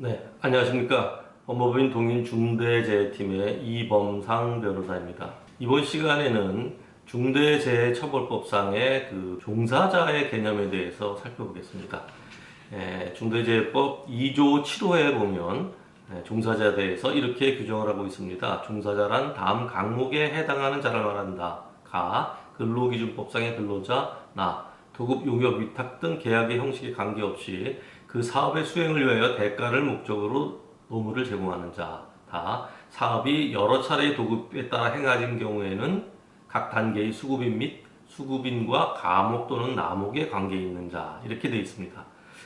네, 안녕하십니까. 법무법인 동인중대재해팀의 이범상 변호사입니다. 이번 시간에는 중대재해처벌법상의 종사자의 개념에 대해서 살펴보겠습니다. 중대재해법 2조 7호에 보면 종사자에 대해서 이렇게 규정을 하고 있습니다. 종사자란 다음 강목에 해당하는 자를 말한다. 가, 근로기준법상의 근로자, 나, 도급, 용역, 위탁 등 계약의 형식에 관계없이 그 사업의 수행을 위하여 대가를 목적으로 노무를 제공하는 자. 다, 사업이 여러 차례의 도급에 따라 행해진 경우에는 각 단계의 수급인 및 수급인과 가목 또는 나목에 관계 있는 자. 이렇게 되어 있습니다.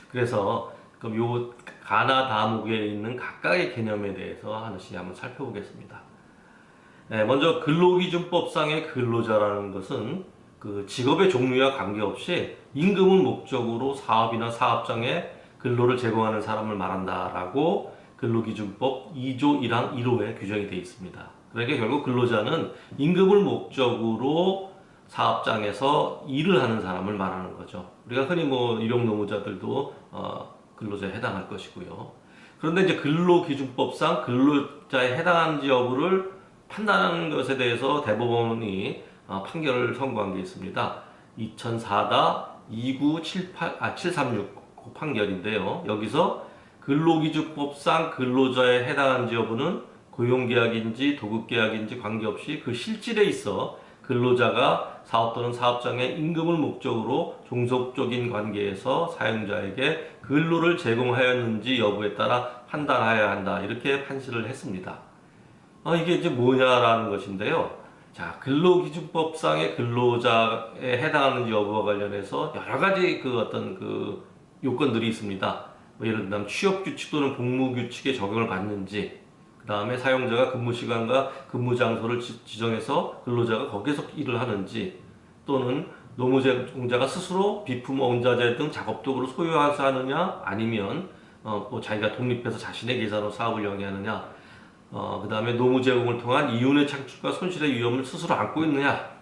그래서 그럼 요 가나 다목에 있는 각각의 개념에 대해서 하나씩 한번 살펴보겠습니다. 먼저 근로기준법상의 근로자라는 것은 그 직업의 종류와 관계없이 임금을 목적으로 사업이나 사업장에 근로를 제공하는 사람을 말한다라고 근로기준법 2조 1항 1호에 규정이 되어 있습니다. 그러니까 결국 근로자는 임금을 목적으로 사업장에서 일을 하는 사람을 말하는 거죠. 우리가 흔히 일용노무자들도 근로자에 해당할 것이고요. 그런데 이제 근로기준법상 근로자에 해당하는지 여부를 판단하는 것에 대해서 대법원이 판결을 선고한 게 있습니다. 2004-2978-736 그 판결인데요. 여기서 근로기준법상 근로자에 해당하는지 여부는 고용계약인지 도급계약인지 관계없이 그 실질에 있어 근로자가 사업 또는 사업장의 임금을 목적으로 종속적인 관계에서 사용자에게 근로를 제공하였는지 여부에 따라 판단하여야 한다. 이렇게 판시를 했습니다. 이게 이제 뭐냐라는 것인데요. 자, 근로기준법상의 근로자에 해당하는지 여부와 관련해서 여러 가지 요건들이 있습니다. 예를 들면 취업규칙 또는 복무규칙에 적용을 받는지, 그 다음에 사용자가 근무시간과 근무장소를 지정해서 근로자가 거기서 일을 하는지, 또는 노무제공자가 스스로 비품, 원자재 등 작업도구를 소유해서 하느냐, 아니면 자기가 독립해서 자신의 계산으로 사업을 영위하느냐, 그 다음에 노무 제공을 통한 이윤의 창출과 손실의 위험을 스스로 안고 있느냐,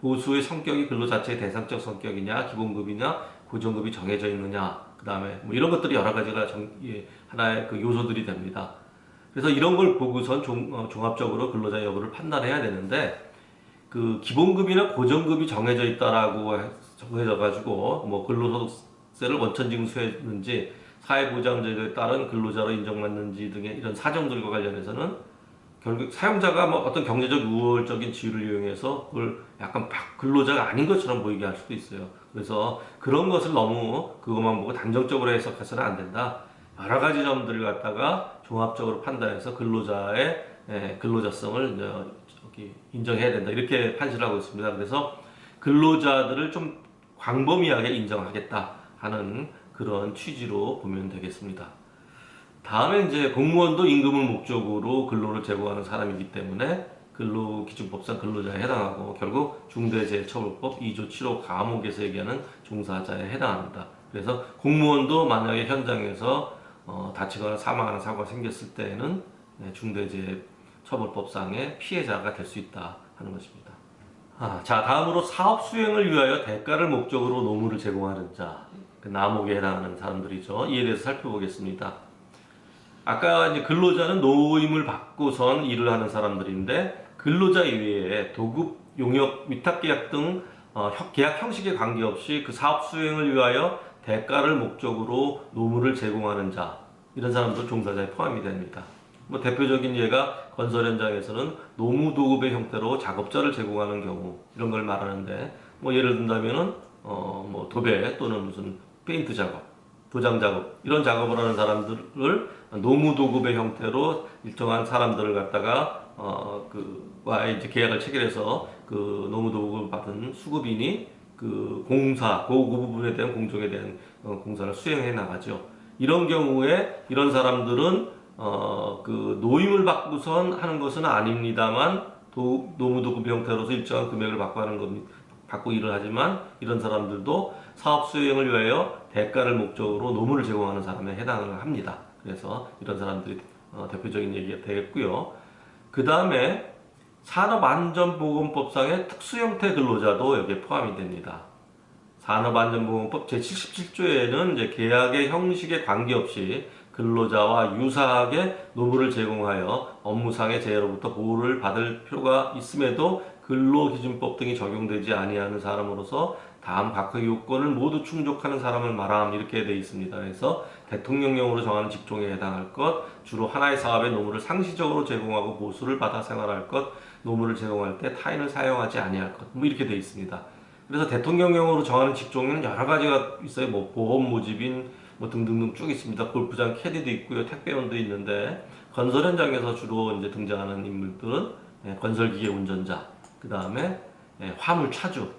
보수의 성격이 근로 자체의 대상적 성격이냐, 기본급이냐, 고정급이 정해져 있느냐, 그 다음에 이런 것들이 여러 가지가 하나의 그 요소들이 됩니다. 그래서 이런 걸 보고선 종합적으로 근로자 여부를 판단해야 되는데, 그 기본급이나 고정급이 정해져 있다라고 정해져 가지고 근로소득세를 원천 징수했는지 사회보장제도에 따른 근로자로 인정받는지 등의 이런 사정들과 관련해서는 결국 사용자가 어떤 경제적 우월적인 지위를 이용해서 그걸 약간 근로자가 아닌 것처럼 보이게 할 수도 있어요. 그래서 그런 것을 너무 그것만 보고 단정적으로 해석해서는 안 된다. 여러 가지 점들을 갖다가 종합적으로 판단해서 근로자의 근로자성을 인정해야 된다. 이렇게 판시를 하고 있습니다. 그래서 근로자들을 좀 광범위하게 인정하겠다 하는 그런 취지로 보면 되겠습니다. 다음에 이제 공무원도 임금을 목적으로 근로를 제공하는 사람이기 때문에 근로기준법상 근로자에 해당하고 결국 중대재해처벌법 2조 7호 가목에서 얘기하는 종사자에 해당합니다. 그래서 공무원도 만약에 현장에서 다치거나 사망하는 사고가 생겼을 때에는 중대재해처벌법상의 피해자가 될 수 있다 하는 것입니다. 자, 다음으로 사업 수행을 위하여 대가를 목적으로 노무를 제공하는 자, 그 나목에 해당하는 사람들이죠. 이에 대해서 살펴보겠습니다. 아까 이제 근로자는 노임을 받고선 일을 하는 사람들인데, 근로자 이외에 도급, 용역, 위탁계약 등 계약 형식에 관계없이 그 사업 수행을 위하여 대가를 목적으로 노무를 제공하는 자, 이런 사람도 종사자에 포함이 됩니다. 대표적인 예가 건설 현장에서는 노무도급의 형태로 작업자를 제공하는 경우, 이런 걸 말하는데, 예를 든다면은 도배 또는 무슨 페인트 작업, 도장 작업, 이런 작업을 하는 사람들을 노무도급의 형태로 일정한 사람들을 갖다가 와의 이제 계약을 체결해서 그 노무도급을 받은 수급인이 그 부분에 대한 공정에 대한 공사를 수행해 나가죠. 이런 경우에 이런 사람들은 그 노임을 받고선 하는 것은 아닙니다만 노무도급 형태로서 일정한 금액을 받고 일을 하지만, 이런 사람들도 사업 수행을 위하여 대가를 목적으로 노무를 제공하는 사람에 해당을 합니다. 그래서 이런 사람들이 대표적인 얘기가 되겠고요. 그 다음에 산업안전보건법상의 특수형태 근로자도 여기에 포함이 됩니다. 산업안전보건법 제77조에는 이제 계약의 형식에 관계없이 근로자와 유사하게 노무를 제공하여 업무상의 재해로부터 보호를 받을 필요가 있음에도 근로기준법 등이 적용되지 아니하는 사람으로서 다음 각각 요건을 모두 충족하는 사람을 말함 이렇게 되어 있습니다. 그래서 대통령령으로 정하는 직종에 해당할 것, 주로 하나의 사업에 노무를 상시적으로 제공하고 보수를 받아 생활할 것, 노무를 제공할 때 타인을 사용하지 아니할 것, 뭐 이렇게 되어 있습니다. 그래서 대통령령으로 정하는 직종에는 여러 가지가 있어요. 뭐 보험 모집인 뭐 등등등 쭉 있습니다. 골프장 캐디도 있고요, 택배원도 있는데 건설 현장에서 주로 이제 등장하는 인물들은 건설기계 운전자, 그 다음에 화물 차주,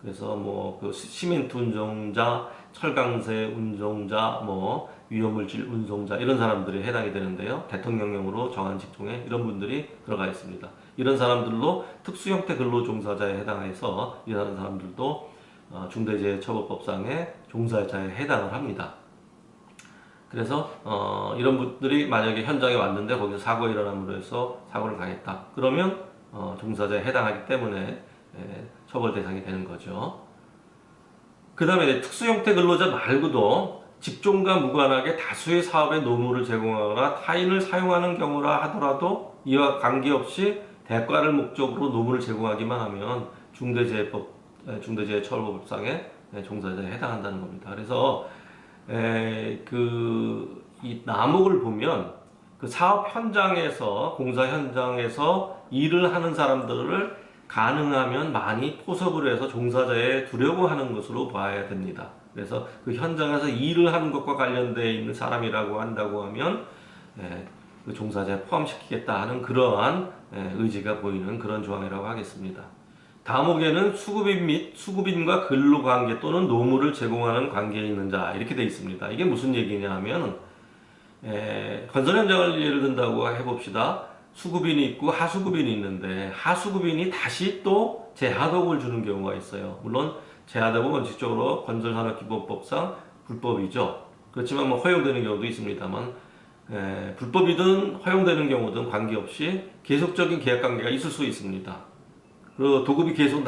그래서 뭐 그 시멘트 운송자, 철강새 운송자, 뭐 위험물질 운송자 이런 사람들이 해당이 되는데요. 대통령령으로 정한 직종에 이런 분들이 들어가 있습니다. 이런 사람들로 특수형태 근로종사자에 해당해서 이런 사람들도 중대재해처벌법상의 종사자에 해당을 합니다. 그래서 이런 분들이 만약에 현장에 왔는데 거기서 사고가 일어남으로 해서 사고를 당했다. 그러면 종사자에 해당하기 때문에 처벌 대상이 되는 거죠. 그 다음에 특수형태 근로자 말고도 직종과 무관하게 다수의 사업에 노무를 제공하거나 타인을 사용하는 경우라 하더라도 이와 관계없이 대가를 목적으로 노무를 제공하기만 하면 중대재해처벌법상의 종사자에 해당한다는 겁니다. 그래서 이 남욱을 보면 그 사업 현장에서 공사 현장에서 일을 하는 사람들을 가능하면 많이 포섭을 해서 종사자에 두려고 하는 것으로 봐야 됩니다. 그래서 그 현장에서 일을 하는 것과 관련되어 있는 사람이라고 한다고 하면 그 종사자에 포함시키겠다 하는 그러한 의지가 보이는 그런 조항이라고 하겠습니다. 다목에는 수급인 및 수급인과 근로관계 또는 노무를 제공하는 관계에 있는 자 이렇게 되어 있습니다. 이게 무슨 얘기냐 하면 건설 현장을 예를 든다고 해봅시다. 수급인이 있고 하수급인이 있는데 하수급인이 다시 또 재하도급을 주는 경우가 있어요. 물론 재하도급은 원칙적으로 건설산업기본법상 불법이죠. 그렇지만 뭐 허용되는 경우도 있습니다만 불법이든 허용되는 경우든 관계없이 계속적인 계약관계가 있을 수 있습니다. 그 도급이 계속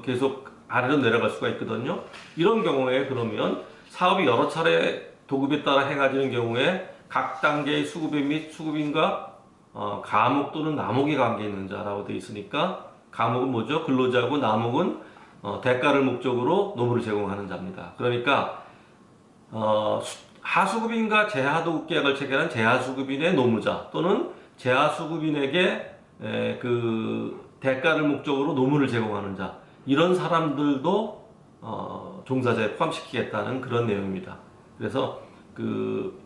계속 아래로 내려갈 수가 있거든요. 이런 경우에 그러면 사업이 여러 차례 도급에 따라 행해지는 경우에 각 단계의 수급인 및 수급인과 가목 또는 남목이 관계 있는 자라고 되어 있으니까 가목은 뭐죠? 근로자고 남목은 대가를 목적으로 노무를 제공하는 자입니다. 그러니까 하수급인과 재하도급 계약을 체결한 재하수급인의 노무자 또는 재하수급인에게 그 대가를 목적으로 노무를 제공하는 자 이런 사람들도 종사자에 포함시키겠다는 그런 내용입니다. 그래서 그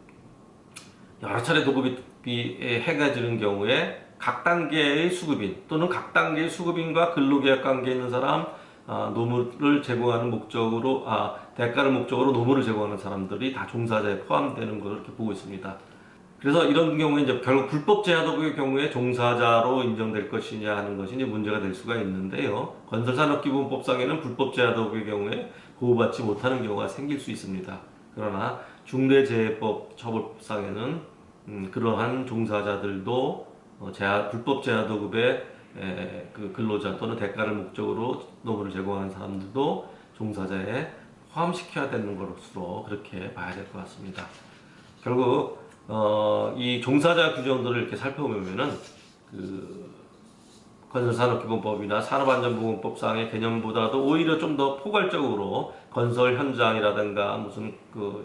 여러 차례 도급이 행해지는 경우에 각 단계의 수급인 또는 각 단계의 수급인과 근로계약 관계에 있는 사람 노무를 제공하는 목적으로 대가를 목적으로 노무를 제공하는 사람들이 다 종사자에 포함되는 것을 이렇게 보고 있습니다. 그래서 이런 경우에 이제 결국 불법 재하도급의 경우에 종사자로 인정될 것이냐 하는 것이 이제 문제가 될 수가 있는데요. 건설산업기본법상에는 불법 재하도급의 경우에 보호받지 못하는 경우가 생길 수 있습니다. 그러나 중대재해법 처벌법상에는 그러한 종사자들도 불법 재하도급의 그 근로자 또는 대가를 목적으로 노무를 제공하는 사람들도 종사자에 포함시켜야 되는 것으로 그렇게 봐야 될 것 같습니다. 결국 이 종사자 규정들을 이렇게 살펴보면은 그 건설산업기본법이나 산업안전보건법상의 개념보다도 오히려 좀 더 포괄적으로 건설 현장이라든가 무슨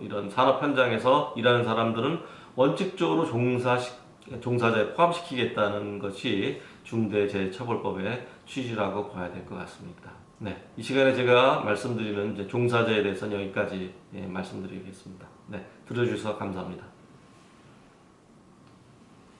이런 산업 현장에서 일하는 사람들은 원칙적으로 종사자에 포함시키겠다는 것이 중대재해처벌법의 취지라고 봐야 될 것 같습니다. 네, 이 시간에 제가 말씀드리는 이제 종사자에 대해서는 여기까지 말씀드리겠습니다. 네, 들어주셔서 감사합니다.